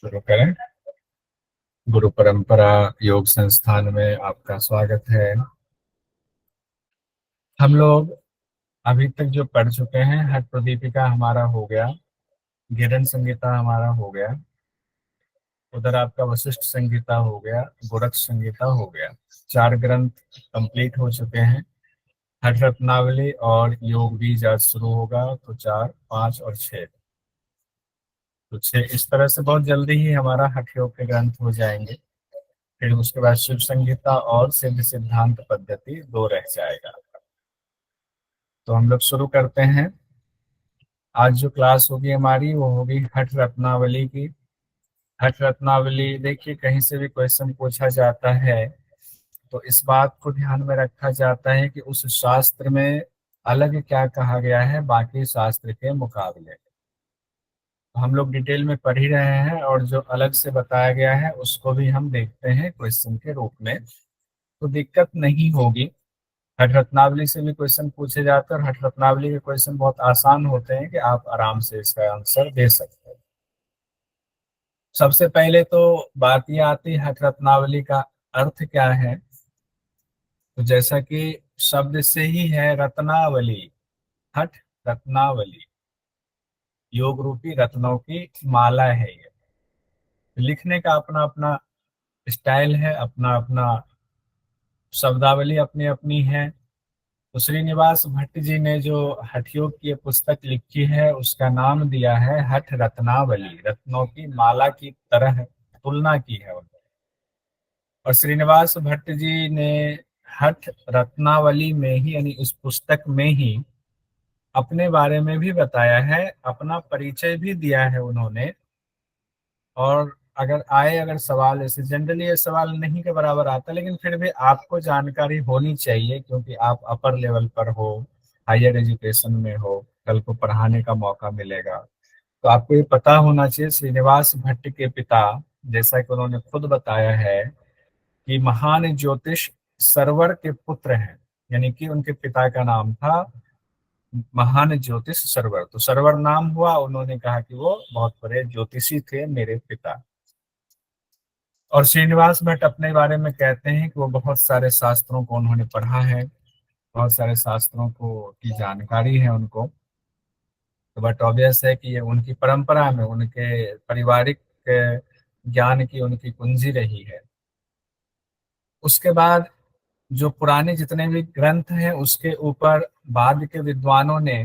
शुरू करें। गुरु परंपरा योग संस्थान में आपका स्वागत है। हम लोग अभी तक जो पढ़ चुके हैं, हठ प्रदीपिका हमारा हो गया, घिरन संहिता हमारा हो गया, उधर आपका वशिष्ठ संहिता हो गया, गोरक्ष संहिता हो गया। 4 ग्रंथ कंप्लीट हो चुके हैं। हठ रत्नावली और योग बीज आज शुरू होगा, तो 4, 5 और 6, तो 6 इस तरह से बहुत जल्दी ही हमारा हठ योग के ग्रंथ हो जाएंगे। फिर उसके बाद शिव संहिता और सिद्ध सिद्धांत पद्धति 2 रह जाएगा। तो हम लोग शुरू करते हैं। आज जो क्लास होगी हमारी वो होगी हठ रत्नावली की। हठ रत्नावली, देखिए कहीं से भी क्वेश्चन पूछा जाता है तो इस बात को ध्यान में रखा जाता है कि उस शास्त्र में अलग क्या कहा गया है बाकी शास्त्र के मुकाबले। तो हम लोग डिटेल में पढ़ ही रहे हैं और जो अलग से बताया गया है उसको भी हम देखते हैं क्वेश्चन के रूप में, तो दिक्कत नहीं होगी। हठ रत्नावली से भी क्वेश्चन पूछे जाते हैं और हठ रत्नावली के क्वेश्चन बहुत आसान होते हैं कि आप आराम से इसका आंसर दे सकते हैं। सबसे पहले तो बात ये आती है हठ रत्नावली का अर्थ क्या है। तो जैसा कि शब्द से ही है रत्नावली, हठ रत्नावली, योग रूपी रत्नों की माला है ये। लिखने का अपना अपना स्टाइल है, अपना अपना शब्दावली अपनी अपनी है। तो श्रीनिवास भट्ट जी ने जो हठ योग की ये पुस्तक लिखी है उसका नाम दिया है हठ रत्नावली, रत्नों की माला की तरह तुलना की है उन्होंने। और श्रीनिवास भट्ट जी ने हठ रत्नावली में ही यानी इस पुस्तक में ही अपने बारे में भी बताया है, अपना परिचय भी दिया है उन्होंने। और अगर सवाल, ऐसे जनरली ये सवाल नहीं के बराबर आता, लेकिन फिर भी आपको जानकारी होनी चाहिए क्योंकि आप अपर लेवल पर हो, हायर एजुकेशन में हो, कल को पढ़ाने का मौका मिलेगा। तो आपको ये पता होना चाहिए श्रीनिवास भट्ट के पिता, जैसा कि उन्होंने खुद बताया है, कि महान ज्योतिष सरवर के पुत्र हैं। यानी कि उनके पिता का नाम था महान ज्योतिष सरवर, तो सरवर नाम हुआ। उन्होंने कहा कि वो बहुत बड़े ज्योतिषी थे मेरे पिता। और श्रीनिवास भट्ट अपने बारे में कहते हैं कि वो बहुत सारे शास्त्रों को उन्होंने पढ़ा है, बहुत सारे शास्त्रों को की जानकारी है उनको। तो बट ऑब्वियस है कि ये उनकी परंपरा में, उनके पारिवारिक ज्ञान की उनकी कुंजी रही है। उसके बाद जो पुराने जितने भी ग्रंथ हैं उसके ऊपर बाद के विद्वानों ने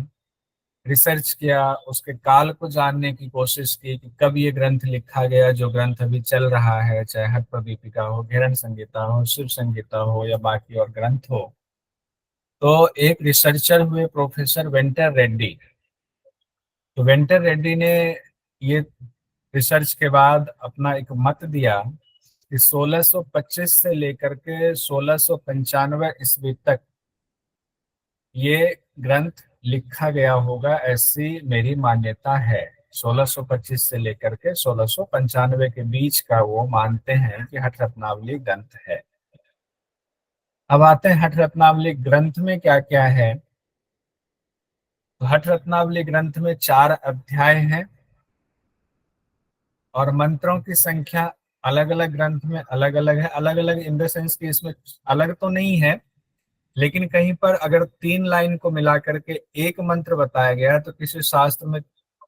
रिसर्च किया, उसके काल को जानने की कोशिश की कि कब ये ग्रंथ लिखा गया, जो ग्रंथ अभी चल रहा है, चाहे हठ प्रदीपिका हो, घिरण संहिता हो, शिव संहिता हो या बाकी और ग्रंथ हो। तो एक रिसर्चर हुए प्रोफेसर वेंटर रेड्डी। तो वेंटर रेड्डी ने ये रिसर्च के बाद अपना एक मत दिया कि 1625 से लेकर के 1695 ईस्वी तक ये ग्रंथ लिखा गया होगा, ऐसी मेरी मान्यता है। 1625 से लेकर के 1695 के बीच का वो मानते हैं कि हठ रत्नावली ग्रंथ है। अब आते हैं हठ रत्नावली ग्रंथ में क्या क्या है। तो हठ रत्नावली ग्रंथ में 4 अध्याय हैं और मंत्रों की संख्या अलग अलग ग्रंथ में अलग अलग है। अलग अलग इन द सेंस कि इसमें अलग तो नहीं है, लेकिन कहीं पर अगर 3 लाइन को मिला करके एक मंत्र बताया गया है तो किसी शास्त्र में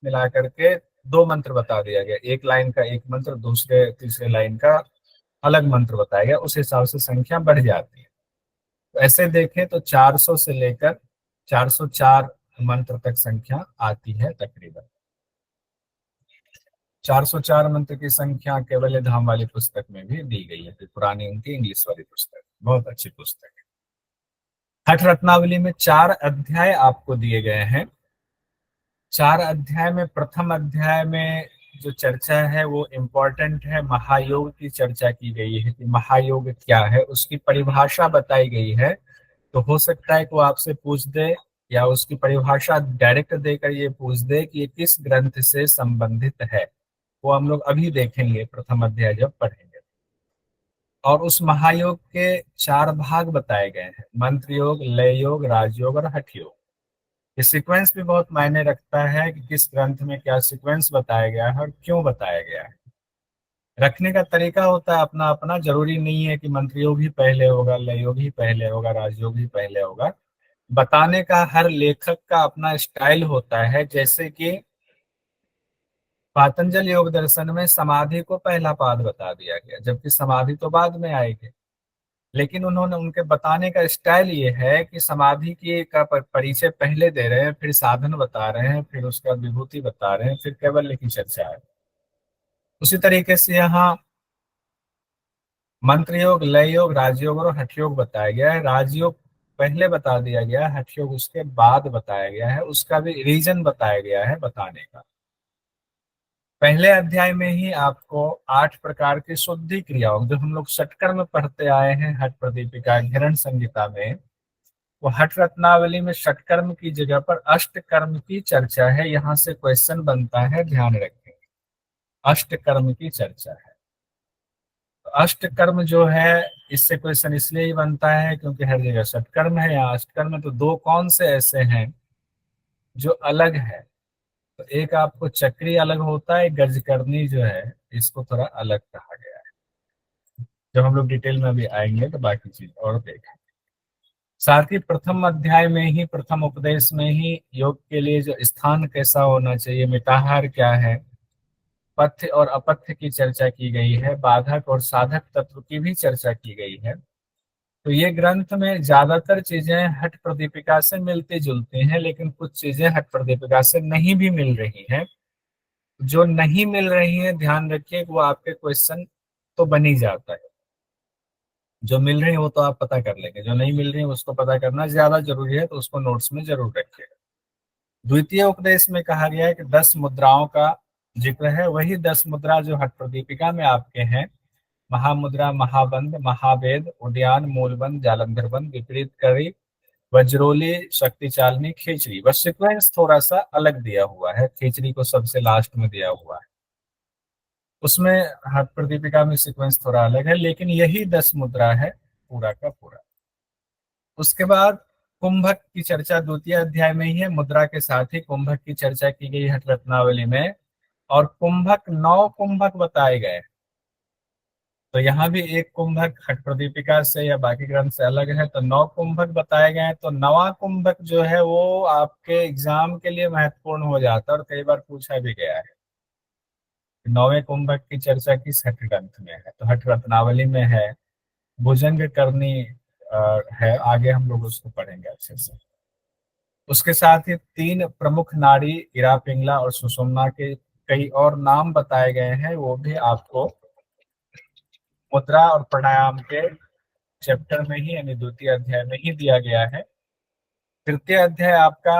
मिला करके 2 मंत्र बता दिया गया, एक लाइन का एक मंत्र, दूसरे तीसरे लाइन का अलग मंत्र बताया गया, उस हिसाब से संख्या बढ़ जाती है। तो ऐसे देखें तो 400 से लेकर 404 मंत्र तक संख्या आती है तकरीबन। 404 मंत्र की संख्या केवल धाम वाली पुस्तक में भी दी गई है, पुरानी उनकी इंग्लिश वाली पुस्तक, बहुत अच्छी पुस्तक है। हठ रत्नावली में 4 अध्याय आपको दिए गए हैं। 4 अध्याय में प्रथम अध्याय में जो चर्चा है वो इम्पोर्टेंट है, महायोग की चर्चा की गई है कि महायोग क्या है, उसकी परिभाषा बताई गई है। तो हो सकता है कि वो आपसे पूछ दे या उसकी परिभाषा डायरेक्ट देकर ये पूछ दे कि ये किस ग्रंथ से संबंधित है। वो हम लोग अभी देखेंगे प्रथम अध्याय जब पढ़ेंगे। और उस महायोग के 4 भाग बताए गए हैं, मंत्र योग, लय योग, राजयोग और हठ योग। ये सीक्वेंस भी बहुत मायने रखता है कि किस ग्रंथ में क्या सीक्वेंस बताया गया है और क्यों बताया गया है। रखने का तरीका होता है अपना अपना, जरूरी नहीं है कि मंत्रियोग ही पहले होगा, लययोग ही पहले होगा, राजयोग ही पहले होगा। बताने का हर लेखक का अपना स्टाइल होता है। जैसे कि पातंजल योग दर्शन में समाधि को पहला पाद बता दिया गया, जबकि समाधि तो बाद में आएगी। लेकिन उन्होंने उनके बताने का स्टाइल ये है कि समाधि की का परिचय पहले दे रहे हैं, फिर साधन बता रहे हैं, फिर उसका विभूति बता रहे हैं, फिर कैवल्य की चर्चा है। उसी तरीके से यहाँ मंत्र योग, लय योग, राजयोग और हठ योग बताया गया है। राजयोग पहले बता दिया गया है, हठ योग उसके बाद बताया गया है, उसका भी रीजन बताया गया है बताने का। पहले अध्याय में ही आपको 8 प्रकार की शुद्धि क्रियाओं, जो हम लोग षटकर्म पढ़ते आए हैं हठ प्रदीपिका घिरण संहिता में, वो हठ रत्नावली में षटकर्म की जगह पर अष्टकर्म की चर्चा है। यहाँ से क्वेश्चन बनता है, ध्यान रखें, अष्टकर्म की चर्चा है। तो अष्टकर्म जो है, इससे क्वेश्चन इसलिए ही बनता है क्योंकि हर जगह षटकर्म है, या अष्टकर्म। तो दो कौन से ऐसे हैं जो अलग है? तो एक आपको चक्री अलग होता है, गजकर्णी जो है इसको थोड़ा अलग कहा गया है। जब हम लोग डिटेल में अभी आएंगे तो बाकी चीज और देखें। साथ ही प्रथम अध्याय में ही, प्रथम उपदेश में ही योग के लिए जो स्थान कैसा होना चाहिए, मिताहार क्या है, पथ्य और अपथ्य की चर्चा की गई है, बाधक और साधक तत्व की भी चर्चा की गई है। तो ये ग्रंथ में ज्यादातर चीजें हठ प्रदीपिका से मिलती जुलती हैं, लेकिन कुछ चीजें हठ प्रदीपिका से नहीं भी मिल रही हैं। जो नहीं मिल रही है, ध्यान रखिए, वो आपके क्वेश्चन तो बन ही जाता है। जो मिल रही है वो तो आप पता कर लेंगे, जो नहीं मिल रही है उसको पता करना ज्यादा जरूरी है, तो उसको नोट्स में जरूर रखिए। द्वितीय उपदेश में कहा गया है कि 10 मुद्राओं का जिक्र है, वही 10 मुद्रा जो हठ प्रदीपिका में आपके हैं। महामुद्रा, महाबंध, महावेद, उद्यान, मूलबंध, जालंधर बंध, विपरीत करी, वज्रोली, शक्ति चालनी, खींचड़ी। बस सिक्वेंस थोड़ा सा अलग दिया हुआ है, खींचड़ी को सबसे लास्ट में दिया हुआ है। उसमें हर प्रदीपिका में सीक्वेंस थोड़ा अलग है, लेकिन यही 10 मुद्रा है पूरा का पूरा। उसके बाद कुंभक की चर्चा द्वितीय अध्याय में ही है, मुद्रा के साथ ही कुंभक की चर्चा की गई हठ रत्नावली में। और कुंभक 9 कुंभक बताए गए। तो यहाँ भी एक कुंभक हठ प्रदीपिका से या बाकी ग्रंथ से अलग है, तो 9 कुंभक बताए गए हैं। तो नवा कुंभक जो है वो आपके एग्जाम के लिए महत्वपूर्ण हो जाता है, और कई बार पूछा भी गया है। 9वें कुंभक की चर्चा किस हठ ग्रंथ में है? तो हठ रत्नावली में है। भुजंग करनी है, आगे हम लोग उसको पढ़ेंगे अच्छे से। उसके साथ ही 3 प्रमुख नाड़ी, इरा, पिंगला और सुषुम्ना के कई और नाम बताए गए हैं, वो भी आपको मुद्रा और प्राणायाम के चैप्टर में ही, यानी द्वितीय अध्याय में ही दिया गया है। तृतीय अध्याय आपका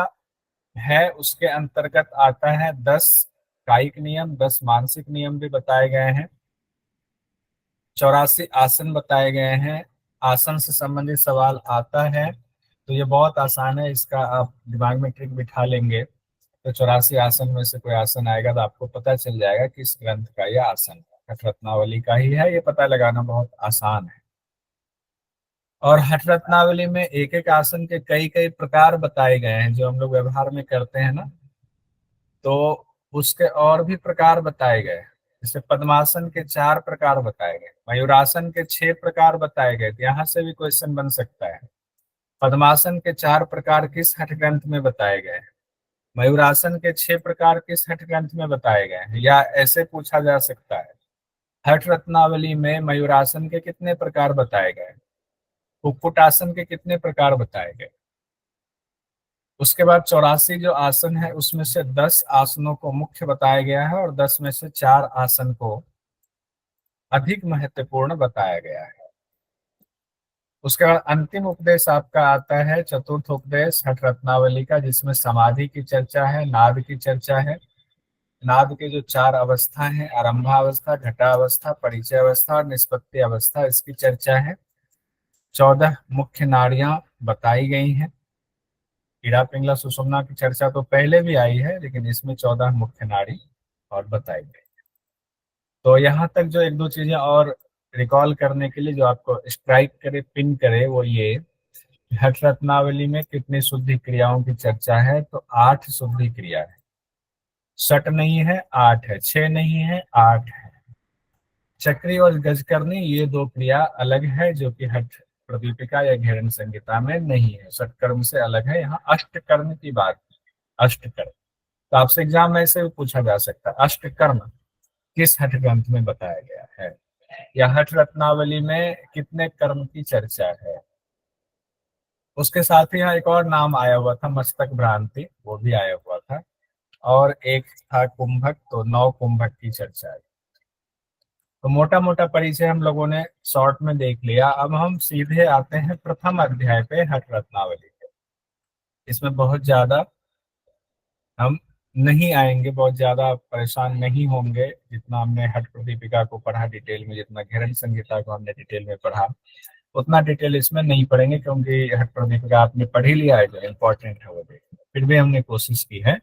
है, उसके अंतर्गत आता है 10 कायिक नियम, 10 मानसिक नियम भी बताए गए हैं, 84 आसन बताए गए हैं। आसन से संबंधित सवाल आता है तो ये बहुत आसान है, इसका आप दिमाग में ट्रिक बिठा लेंगे तो 84 आसन में से कोई आसन आएगा तो आपको पता चल जाएगा कि इस ग्रंथ का यह आसन है, हठ रत्नावली का ही है। ये पता लगाना बहुत आसान है। और हठ रत्नावली में एक एक आसन के कई कई प्रकार बताए गए हैं, जो हम लोग व्यवहार में करते हैं ना, तो उसके और भी प्रकार बताए गए हैं। जैसे पद्मासन के 4 प्रकार बताए गए, मयूरासन के 6 प्रकार बताए गए। तो यहाँ से भी क्वेश्चन बन सकता है, पद्मासन के 4 प्रकार किस हठ ग्रंथ में बताए गए हैं, मयूरासन के 6 प्रकार किस हठ ग्रंथ में बताए गए हैं। या ऐसे पूछा जा सकता है, हठ रत्नावली में मयूरासन के कितने प्रकार बताए गए, कुक्कुटासन के कितने प्रकार बताए गए। उसके बाद 84 जो आसन है उसमें से 10 आसनों को मुख्य बताया गया है, और 10 में से 4 आसन को अधिक महत्वपूर्ण बताया गया है। उसके बाद अंतिम उपदेश आपका आता है, चतुर्थ उपदेश हठ रत्नावली का, जिसमें समाधि की चर्चा है, नाद की चर्चा है। नाद के जो 4 अवस्था हैं, आरंभावस्था, घटावस्था, परिचय अवस्था और निष्पत्ति अवस्था, इसकी चर्चा है। 14 मुख्य नाड़ियां बताई गई हैं। कीड़ा पिंगला सुषुम्ना की चर्चा तो पहले भी आई है, लेकिन इसमें 14 मुख्य नाड़ी और बताई गई। तो यहाँ तक जो एक दो चीजें और रिकॉल करने के लिए जो आपको स्ट्राइक करे, पिन करे, वो ये, हठ रत्नावली में कितनी शुद्धि क्रियाओं की चर्चा है? तो 8 शुद्धि क्रिया है। 6 नहीं है, 8 है, 6 नहीं है, 8 है। चक्री और गजकर्णी ये दो क्रिया अलग है, जो कि हठ प्रदीपिका या घेरन संहिता में नहीं है, षटकर्म से अलग है। यहाँ अष्टकर्म की बात, अष्टकर्म। तो आपसे एग्जाम में से भी पूछा जा सकता है, अष्टकर्म किस हठ ग्रंथ में बताया गया है, या हठ रत्नावली में कितने कर्म की चर्चा है। उसके साथ ही यहाँ एक और नाम आया हुआ था, मस्तक भ्रांति, वो भी आया हुआ था, और एक था कुंभक, तो 9 कुंभक की चर्चा है। तो मोटा मोटा परिचय हम लोगों ने शॉर्ट में देख लिया। अब हम सीधे आते हैं प्रथम अध्याय पे, हठ रत्नावली पे। इसमें बहुत ज्यादा हम नहीं आएंगे, बहुत ज्यादा परेशान नहीं होंगे, जितना हमने हठ प्रदीपिका को पढ़ा डिटेल में, जितना घेरन संहिता को हमने डिटेल में पढ़ा, उतना डिटेल इसमें नहीं पढ़ेंगे, क्योंकि हठ प्रदीपिका आपने पढ़ ही लिया है, जो इम्पोर्टेंट है वो देखना। फिर भी हमने कोशिश की है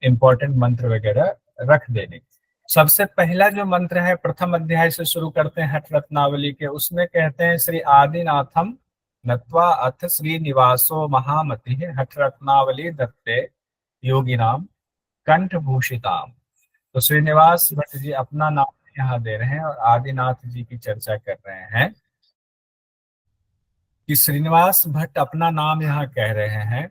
इम्पोर्टेंट मंत्र वगैरह रख देने की। सबसे पहला जो मंत्र है, प्रथम अध्याय से शुरू करते हैं हठ रत्नावली के, उसमें कहते हैं श्री आदिनाथम नत्वा अथ श्री निवासो महामति हठ रत्नावली दत्ते योगिनाम कंठ भूषिताम। तो श्रीनिवास भट्ट जी अपना नाम यहाँ दे रहे हैं और आदिनाथ जी की चर्चा कर रहे हैं कि श्रीनिवास भट्ट अपना नाम यहाँ कह रहे हैं,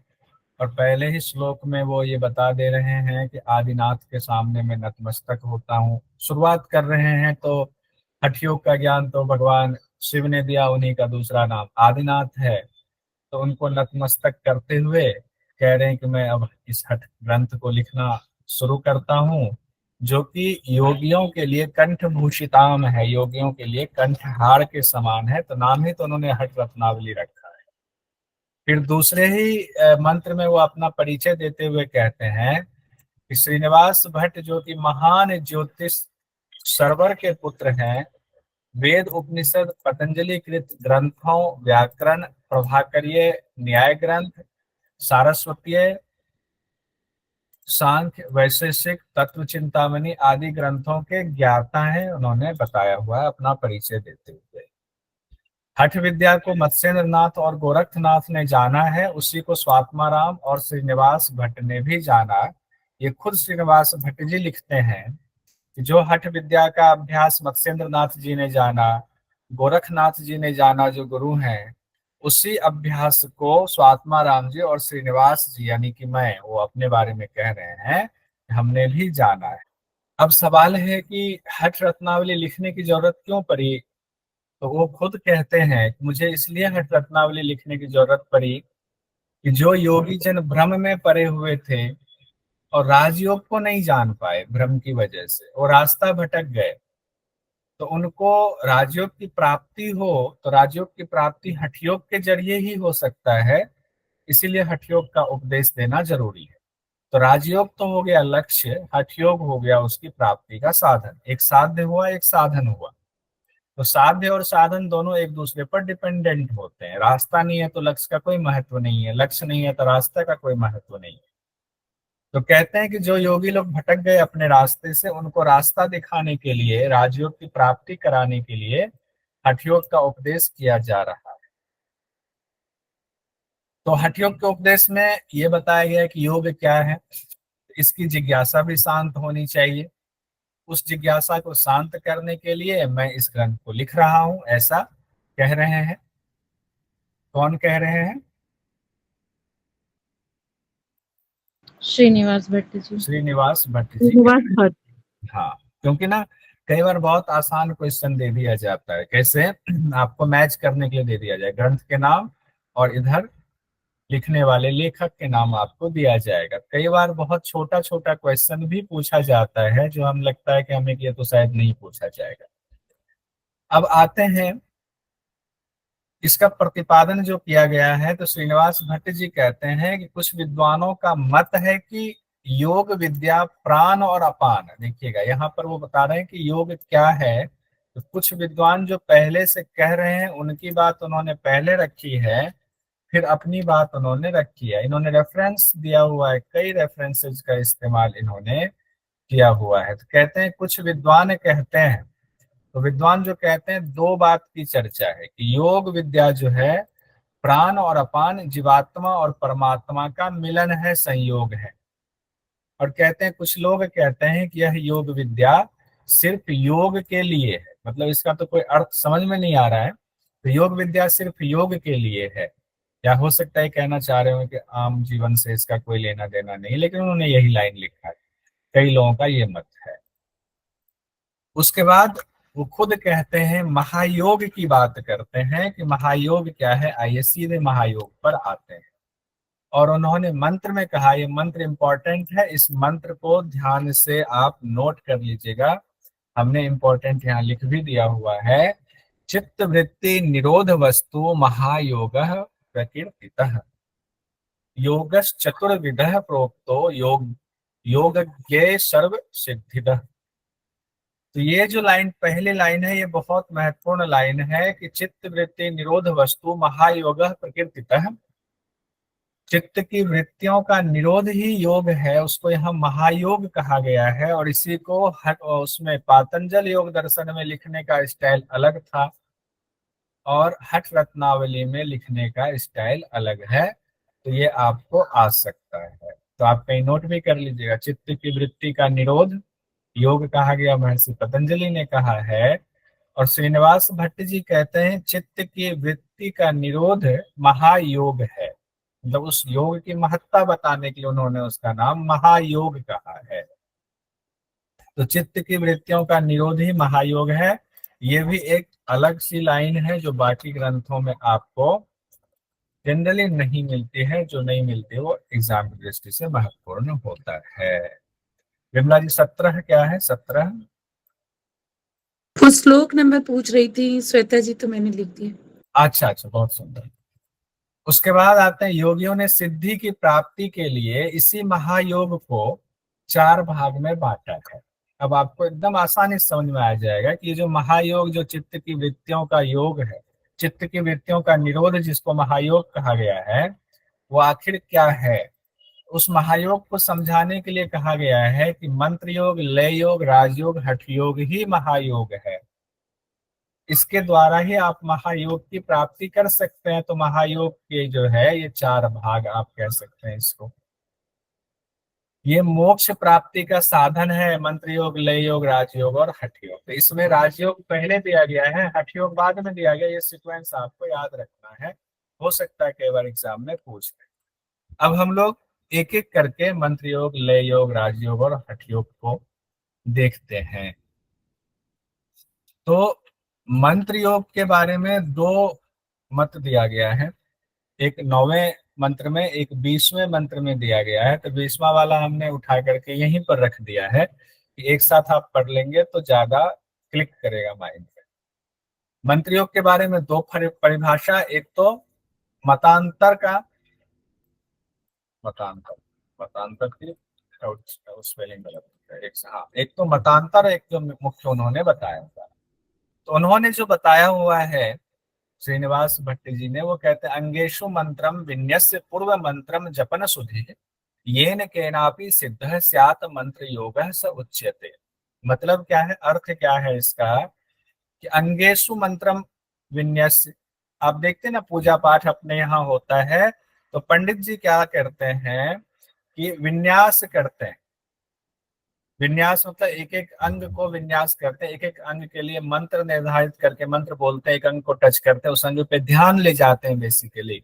और पहले ही श्लोक में वो ये बता दे रहे हैं कि आदिनाथ के सामने मैं नतमस्तक होता हूँ। शुरुआत कर रहे हैं तो हठयोग का ज्ञान तो भगवान शिव ने दिया, उन्हीं का दूसरा नाम आदिनाथ है। तो उनको नतमस्तक करते हुए कह रहे हैं कि मैं अब इस हठ ग्रंथ को लिखना शुरू करता हूँ, जो कि योगियों के लिए कंठभूषिताम है, योगियों के लिए कंठहार के समान है। तो नाम ही तो उन्होंने हठ रत्नावली रखा है। फिर दूसरे ही मंत्र में वो अपना परिचय देते हुए कहते हैं कि श्रीनिवास भट्ट जो कि महान ज्योतिष सरवर के पुत्र हैं, वेद उपनिषद पतंजलि कृत ग्रंथों, व्याकरण, प्रभाकरीय न्याय ग्रंथ, सारस्वतीय, सांख्य, वैशेषिक, तत्व चिंतामणि आदि ग्रंथों के ज्ञाता हैं, उन्होंने बताया हुआ है अपना परिचय देते हुए। हठ विद्या को मत्स्येंद्र नाथ और गोरखनाथ ने जाना है, उसी को स्वात्माराम और श्रीनिवास भट्ट ने भी जाना। ये खुद श्रीनिवास भट्ट जी लिखते हैं कि जो हठ विद्या का अभ्यास मत्स्येंद्र नाथ जी ने जाना, गोरखनाथ जी ने जाना, जो गुरु हैं, उसी अभ्यास को स्वात्माराम जी और श्रीनिवास जी यानी कि मैं, वो अपने बारे में कह रहे हैं हमने भी जाना है। अब सवाल है कि हठ रत्नावली लिखने की जरूरत क्यों पड़ी। तो वो खुद कहते हैं कि मुझे इसलिए हठ रत्नावली लिखने की जरूरत पड़ी कि जो योगी जन भ्रम में पड़े हुए थे और राजयोग को नहीं जान पाए, भ्रम की वजह से वो रास्ता भटक गए, तो उनको राजयोग की प्राप्ति हो, तो राजयोग की प्राप्ति हठयोग के जरिए ही हो सकता है। इसीलिए हठयोग का उपदेश देना जरूरी है। तो राजयोग तो हो गया लक्ष्य, हठयोग हो गया उसकी प्राप्ति का साधन। एक साध्य हुआ, एक साधन हुआ। तो साध्य और साधन दोनों एक दूसरे पर डिपेंडेंट होते हैं। रास्ता नहीं है तो लक्ष्य का कोई महत्व नहीं है, लक्ष्य नहीं है तो रास्ते का कोई महत्व नहीं है। तो कहते हैं कि जो योगी लोग भटक गए अपने रास्ते से, उनको रास्ता दिखाने के लिए, राजयोग की प्राप्ति कराने के लिए हठयोग का उपदेश किया जा रहा है। तो हठयोग के उपदेश में ये बताया गया है कि योग क्या है, इसकी जिज्ञासा भी शांत होनी चाहिए। उस जिज्ञासा को शांत करने के लिए मैं इस ग्रंथ को लिख रहा हूं, ऐसा कह रहे हैं। कौन कह रहे हैं? श्रीनिवास भट्ट जी। श्रीनिवास भट्ट जी। श्रीनिवास भट्ट। हाँ, क्योंकि ना कई बार बहुत आसान क्वेश्चन दे दिया जाता है। कैसे? आपको मैच करने के लिए दे दिया जाए ग्रंथ के नाम और इधर लिखने वाले लेखक के नाम आपको दिया जाएगा। कई बार बहुत छोटा छोटा क्वेश्चन भी पूछा जाता है, जो हम लगता है कि हमें ये तो शायद नहीं पूछा जाएगा। अब आते हैं इसका प्रतिपादन जो किया गया है। तो श्रीनिवास भट्ट जी कहते हैं कि कुछ विद्वानों का मत है कि योग विद्या प्राण और अपान। देखिएगा यहाँ पर वो बता रहे हैं कि योग क्या है। तो कुछ विद्वान जो पहले से कह रहे हैं, उनकी बात उन्होंने पहले रखी है, फिर अपनी बात उन्होंने रखी है। इन्होंने रेफरेंस दिया हुआ है, कई रेफरेंसेस का इस्तेमाल इन्होंने किया हुआ है। तो कहते हैं कुछ विद्वान कहते हैं, तो विद्वान जो कहते हैं, दो बात की चर्चा है कि योग विद्या जो है प्राण और अपान, जीवात्मा और परमात्मा का मिलन है, संयोग है। और कहते हैं कुछ लोग कहते हैं कि यह योग विद्या सिर्फ योग के लिए है, मतलब इसका तो कोई अर्थ समझ में नहीं आ रहा है। तो योग विद्या सिर्फ योग के लिए है, या हो सकता है कहना चाह रहे हो कि आम जीवन से इसका कोई लेना देना नहीं, लेकिन उन्होंने यही लाइन लिखा है। कई लोगों का ये मत है। उसके बाद वो खुद कहते हैं, महायोग की बात करते हैं कि महायोग क्या है, आइए सीधे महायोग पर आते हैं। और उन्होंने मंत्र में कहा, ये मंत्र इंपॉर्टेंट है, इस मंत्र को ध्यान से आप नोट कर लीजिएगा। हमने इंपॉर्टेंट यहाँ लिख भी दिया हुआ है। चित्त वृत्ति निरोध वस्तु महायोग प्रकीर्तितः, योगश्चतुर्विधः प्रोक्तो योग योगज्ञे सर्व सिद्धिदः। तो ये जो लाइन, पहली लाइन है, ये बहुत महत्वपूर्ण लाइन है कि चित्त वृत्ति निरोध वस्तु महायोग प्रकृतितः, चित्त की वृत्तियों का निरोध ही योग है, उसको यहाँ महायोग कहा गया है। और इसी को उसमें पातंजल योग दर्शन में लिखने का स्टाइल अलग था और हठ रत्नावली में लिखने का स्टाइल अलग है। तो ये आपको आ सकता है, तो आप कहीं नोट भी कर लीजिएगा। चित्त की वृत्ति का निरोध योग कहा गया, महर्षि पतंजलि ने कहा है। और श्रीनिवास भट्ट जी कहते हैं चित्त की वृत्ति का निरोध महायोग है, मतलब उस योग की महत्ता बताने के लिए उन्होंने उसका नाम महायोग कहा है। तो चित्त की वृत्तियों का निरोध ही महायोग है। ये भी एक अलग सी लाइन है जो बाकी ग्रंथों में आपको जनरली नहीं मिलती है, जो नहीं मिलती वो एग्जाम की दृष्टि से महत्वपूर्ण होता है। विमला जी 17 क्या है, 17? वो श्लोक नंबर पूछ रही थी श्वेता जी, तो मैंने लिख दिया। अच्छा अच्छा, बहुत सुंदर। उसके बाद आते हैं, योगियों ने सिद्धि की प्राप्ति के लिए इसी महायोग को 4 भाग में बांटा है। अब आपको एकदम आसानी से समझ में आ जाएगा कि ये जो महायोग, जो चित्त की वृत्तियों का योग है, चित्त की वृत्तियों का निरोध जिसको महायोग कहा गया है, वो आखिर क्या है। उस महायोग को समझाने के लिए कहा गया है कि मंत्र योग, लय योग, राजयोग, हठ योग ही महायोग है। इसके द्वारा ही आप महायोग की प्राप्ति कर सकते हैं। तो महायोग के जो है ये 4 भाग आप कह सकते हैं इसको। ये मोक्ष प्राप्ति का साधन है, मंत्र योग, लय योग, राजयोग और हठ योग। तो इसमें राजयोग पहले दिया गया है, हठ योग बाद में दिया गया। ये सीक्वेंस आपको याद रखना है, हो सकता है कई बार एग्जाम में पूछ ले। अब हम लोग एक एक करके मंत्र योग, लय योग, राजयोग और हठ योग को देखते हैं। तो मंत्र योग के बारे में 2 मत दिया गया है, एक 9वें मंत्र में, एक 20वें मंत्र में दिया गया है। तो 20वां वाला हमने उठा करके यहीं पर रख दिया है कि एक साथ आप पढ़ लेंगे तो ज्यादा क्लिक करेगा माइंड पे। मंत्र योग के बारे में 2 परिभाषा, एक तो मतांतर का, मतांतर, मतांतर की स्पेलिंग गलत है, एक तो मतांतर, एक जो मुख्य उन्होंने बताया था। तो उन्होंने जो बताया हुआ है श्रीनिवास भट्ट जी ने, वो कहते हैं अंगेशु मंत्रम विन्यस्य पूर्व मंत्रम जपन सुधि येन केनापि सिद्ध स्यात् मंत्र योगः स उच्यते। मतलब क्या है, अर्थ क्या है इसका कि अंगेशु मंत्रम विन्यस्य, आप देखते हैं ना पूजा पाठ अपने यहाँ होता है, तो पंडित जी क्या करते हैं कि विन्यास करते हैं। विन्यास मतलब एक एक अंग को विन्यास करते हैं, एक एक अंग के लिए मंत्र निर्धारित करके मंत्र बोलते हैं, एक अंग को टच करते हैं, उस अंग पे ध्यान ले जाते हैं बेसिकली।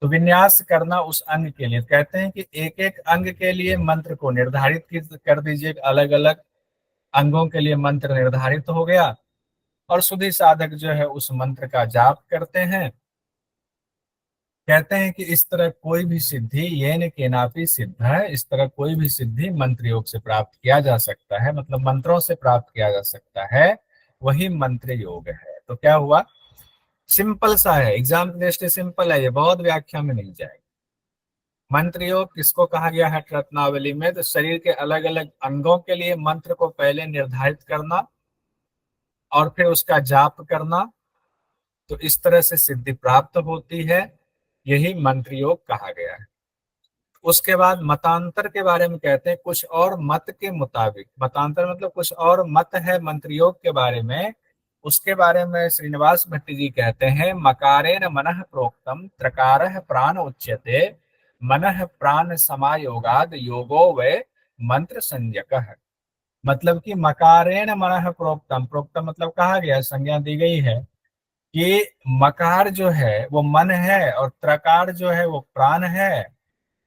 तो विन्यास करना उस अंग के लिए, कहते हैं कि एक एक अंग के लिए मंत्र को निर्धारित कर दीजिए, अलग अलग अंगों के लिए मंत्र निर्धारित हो गया और शुद्धि साधक जो है उस मंत्र का जाप करते हैं। कहते हैं कि इस तरह कोई भी सिद्धि, ये न केनापि सिद्ध है, इस तरह कोई भी सिद्धि मंत्र योग से प्राप्त किया जा सकता है, मतलब मंत्रों से प्राप्त किया जा सकता है, वही मंत्र योग है। तो क्या हुआ, सिंपल सा है, एग्जाम की दृष्टि सिंपल है, ये बहुत व्याख्या में नहीं जाएगी। मंत्र योग किसको कहा गया है रत्नावली में, तो शरीर के अलग अलग अंगों के लिए मंत्र को पहले निर्धारित करना और फिर उसका जाप करना, तो इस तरह से सिद्धि प्राप्त होती है, यही मंत्र योग कहा गया है। उसके बाद मतांतर के बारे में कहते हैं, कुछ और मत के मुताबिक, मतांतर मतलब कुछ और मत है मंत्र योग के बारे में, उसके बारे में श्रीनिवास भट्ट जी कहते हैं, मकारेण मनः प्रोक्तम त्रकारः प्राण उच्यते मनः प्राण समायोगाद योगो वे मंत्र संज्ञकः। मतलब कि मकारेण मनः प्रोक्तम, प्रोक्तम मतलब कहा गया, संज्ञा दी गई है कि मकार जो है वो मन है और त्रकार जो है वो प्राण है।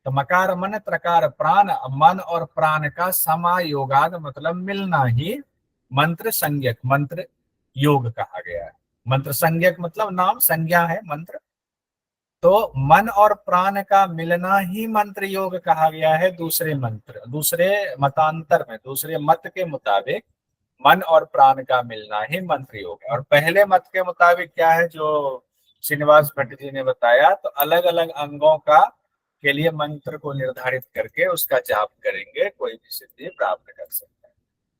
तो मकार मन त्रकार प्राण, मन और प्राण का समायोगाद मतलब मिलना ही मंत्र संज्ञक, मंत्र योग कहा गया है। मंत्र संज्ञक मतलब नाम, संज्ञा है मंत्र। तो मन और प्राण का मिलना ही मंत्र योग कहा गया है। दूसरे मंत्र, दूसरे मतांतर में, दूसरे मत के मुताबिक मन और प्राण का मिलना ही मंत्र योग है। और पहले मत के मुताबिक क्या है, जो श्रीनिवास भट्ट जी ने बताया, तो अलग अलग अंगों का के लिए मंत्र को निर्धारित करके उसका जाप करेंगे, कोई भी सिद्धि प्राप्त कर सकता है।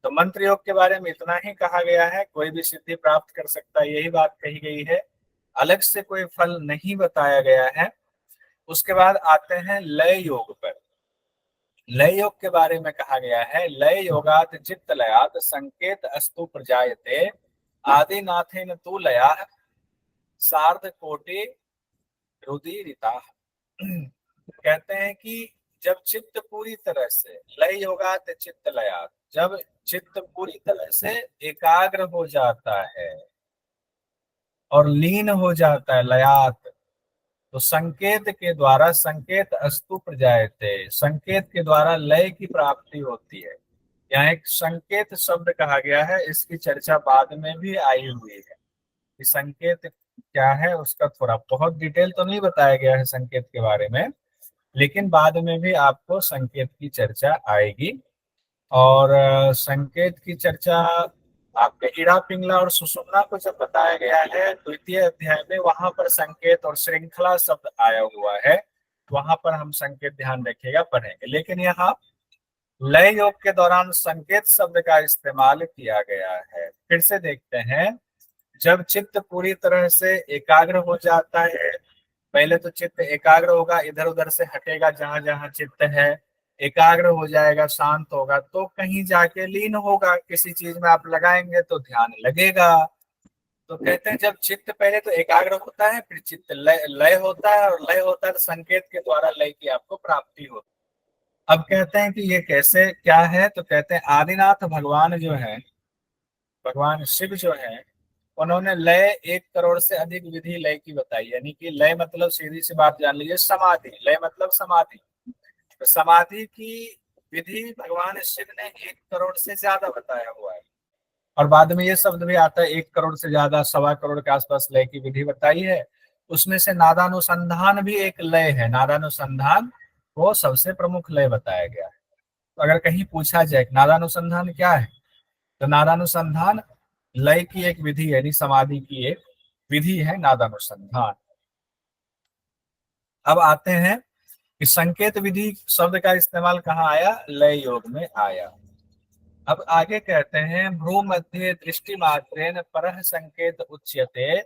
तो मंत्र योग के बारे में इतना ही कहा गया है, कोई भी सिद्धि प्राप्त कर सकता है, यही बात कही गई है, अलग से कोई फल नहीं बताया गया है। उसके बाद आते हैं लय योग पर। लय योग के बारे में कहा गया है, लय योगात चित्त लयात संकेत अस्तु प्रजायते आदिनाथेन तु लया सार्ध कोटि रुदिरिता। कहते हैं कि जब चित्त पूरी तरह से, लय योगात चित्त लयात, जब चित्त पूरी तरह से एकाग्र हो जाता है और लीन हो जाता है, लयात, तो संकेत के द्वारा, संकेत अस्तु प्रजायते, संकेत के द्वारा लय की प्राप्ति होती है। यहाँ एक संकेत शब्द कहा गया है, इसकी चर्चा बाद में भी आई हुई है कि संकेत क्या है, उसका थोड़ा बहुत डिटेल तो नहीं बताया गया है संकेत के बारे में, लेकिन बाद में भी आपको संकेत की चर्चा आएगी। और संकेत की चर्चा आपके इड़ा पिंगला और सुषुम्ना को जब बताया गया है द्वितीय अध्याय में, वहां पर संकेत और श्रृंखला शब्द आया हुआ है, वहां पर हम संकेत ध्यान रखिएगा पढ़ेंगे। लेकिन यहाँ लय योग के दौरान संकेत शब्द का इस्तेमाल किया गया है। फिर से देखते हैं, जब चित्त पूरी तरह से एकाग्र हो जाता है, पहले तो चित्त एकाग्र होगा, इधर उधर से हटेगा, जहां जहां चित्त है एकाग्र हो जाएगा, शांत होगा, तो कहीं जाके लीन होगा, किसी चीज में आप लगाएंगे तो ध्यान लगेगा। तो कहते हैं जब चित्त पहले तो एकाग्र होता है, फिर चित्त लय लय होता है, और लय होता है तो संकेत के द्वारा लय की आपको प्राप्ति होती है। अब कहते हैं कि ये कैसे क्या है, तो कहते हैं आदिनाथ भगवान जो है, भगवान शिव जो है, उन्होंने लय 1 करोड़ से अधिक विधि लय की बताई। यानी कि लय मतलब सीधी सी बात जान लीजिए, समाधि, लय मतलब समाधि। तो समाधि की विधि भगवान शिव ने 1 करोड़ से ज्यादा बताया हुआ है। और बाद में ये शब्द भी आता है, 1 करोड़ से ज्यादा, 1.25 करोड़ के आसपास लय की विधि बताई है। उसमें से नादानुसंधान भी एक लय है, नादानुसंधान को सबसे प्रमुख लय बताया गया है। तो अगर कहीं पूछा जाए नादानुसंधान क्या है, तो नादानुसंधान लय की एक विधि है, यानी समाधि की एक विधि है नादानुसंधान। अब आते हैं कि संकेत विधि शब्द का इस्तेमाल कहाँ आया, लय योग में आया। अब आगे कहते हैं, भ्रू मध्य दृष्टि मात्रेन परः संकेत उच्यते